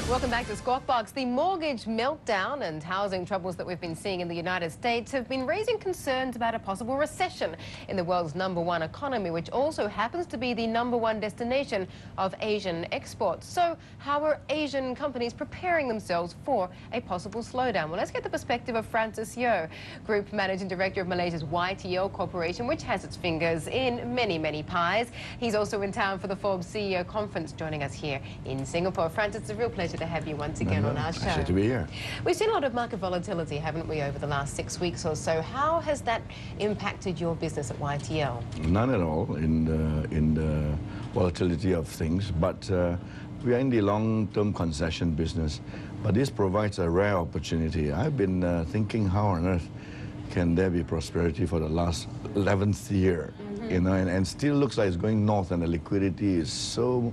Welcome back to Squawk Box. The mortgage meltdown and housing troubles that we've been seeing in the United States have been raising concerns about a possible recession in the world's #1 economy, which also happens to be the #1 destination of Asian exports. So how are Asian companies preparing themselves for a possible slowdown? Well, let's get the perspective of Francis Yeoh, Group Managing Director of Malaysia's YTL Corporation, which has its fingers in many, many pies. He's also in town for the Forbes CEO conference, joining us here in Singapore. Francis, it's a real pleasure to have you once again on our show. Pleasure to be here. We've seen a lot of market volatility, haven't we, over the last 6 weeks or so. How has that impacted your business at YTL? None at all in the volatility of things, but we are in the long-term concession business. But this provides a rare opportunity. I've been thinking, how on earth can there be prosperity for the last 11th year? You know, and still looks like it's going north, and the liquidity is so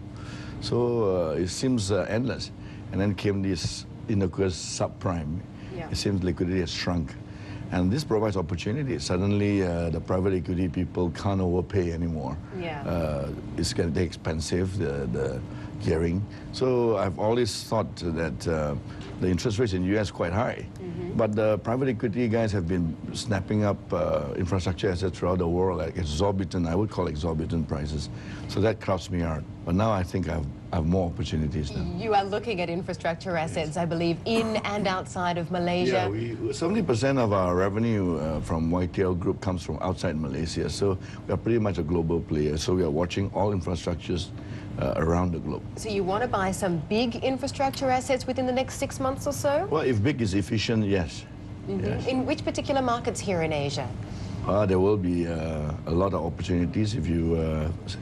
it seems endless. And then came this innocuous subprime. It seems liquidity has shrunk. And this provides opportunity. Suddenly, the private equity people can't overpay anymore. It's getting expensive, the gearing. So I've always thought that the interest rates in the US quite high. But the private equity guys have been snapping up infrastructure assets throughout the world at exorbitant, I would call exorbitant prices. So that crowds me out. But now I think I have more opportunities now. You are looking at infrastructure assets, I believe, in and outside of Malaysia. Yeah, 70% of our revenue from YTL Group comes from outside Malaysia. So we are pretty much a global player. So we are watching all infrastructures around the globe. So you want to buy some big infrastructure assets within the next 6 months or so? Well, if big is efficient, yes. Yes. In which particular markets here in Asia? There will be a lot of opportunities. If you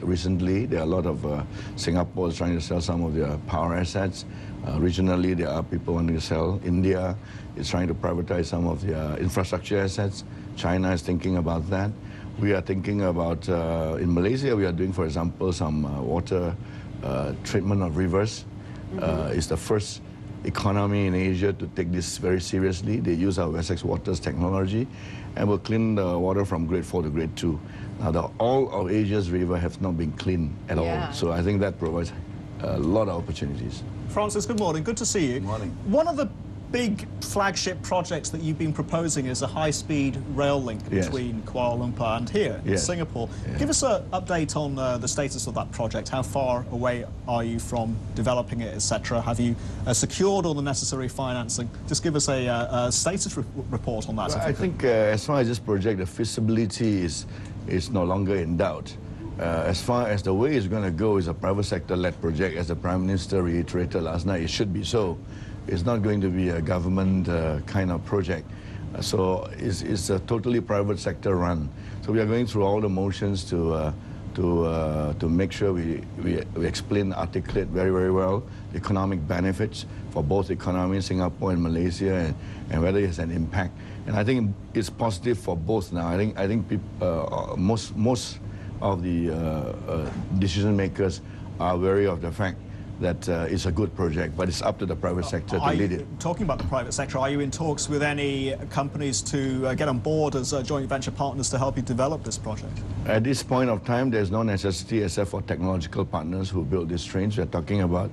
recently, there are a lot of Singapore is trying to sell some of their power assets. Regionally, there are people wanting to sell. India is trying to privatize some of their infrastructure assets. China is thinking about that. We are thinking about, in Malaysia, we are doing, for example, some water treatment of rivers. It's the first economy in Asia to take this very seriously. They use our Wessex Waters technology and will clean the water from grade 4 to grade 2. Now, all of Asia's rivers have not been cleaned at all. So I think that provides a lot of opportunities. Francis, good morning. Good to see you. Good morning. One of the big flagship projects that you've been proposing is a high-speed rail link between Kuala Lumpur and here in Singapore. Give us an update on the status of that project. How far away are you from developing it, etc.? Have you secured all the necessary financing? Just give us a status report on that. Well, I think as far as this project, the feasibility is no longer in doubt. As far as the way it's going to go is a private sector-led project, as the Prime Minister reiterated last night. It should be so. It's not going to be a government kind of project. So it's a totally private sector run. So we are going through all the motions to make sure we explain, articulate very, very well the economic benefits for both economies, Singapore and Malaysia, and whether it has an impact. And I think it's positive for both now. I think most of the decision makers are wary of the fact that it's a good project, but it's up to the private sector to lead it. Talking about the private sector, are you in talks with any companies to get on board as joint venture partners to help you develop this project? At this point of time, there's no necessity except for technological partners who build these trains. We're talking about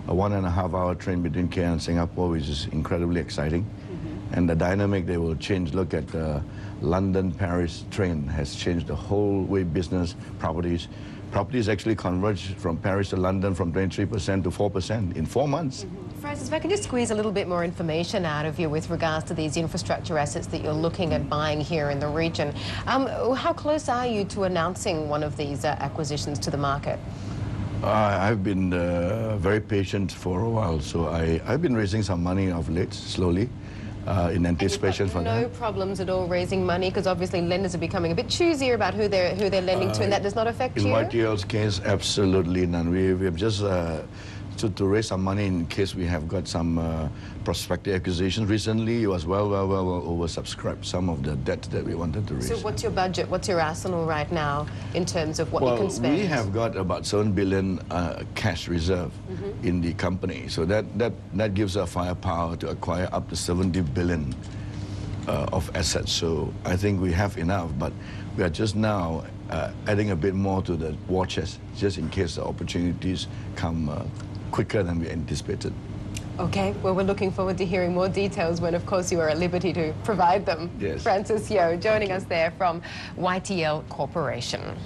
a 1.5-hour train between KL and Singapore, which is incredibly exciting. And the dynamic they will change. Look at the London-Paris train has changed the whole way business, Properties actually converged from Paris to London from 23% to 4% in 4 months. Francis, if I can just squeeze a little bit more information out of you with regards to these infrastructure assets that you're looking at buying here in the region. How close are you to announcing one of these acquisitions to the market? I've been very patient for a while, so I've been raising some money of late, slowly. In anticipation for that. No problems at all raising money, because obviously lenders are becoming a bit choosier about who they're lending to, and that does not affect you? In YTL's case, absolutely none. We have just to raise some money in case we have got some prospective acquisitions. Recently, it was well oversubscribed, some of the debt that we wanted to raise. So what's your budget? What's your arsenal right now in terms of what you can spend? We have got about 7 billion cash reserve in the company. So that gives us firepower to acquire up to 70 billion of assets. So I think we have enough, but we are just now adding a bit more to the war chest, just in case the opportunities come quicker than we anticipated. Okay, well, we're looking forward to hearing more details when, of course, you are at liberty to provide them. Yes. Francis Yeoh joining us there from YTL Corporation.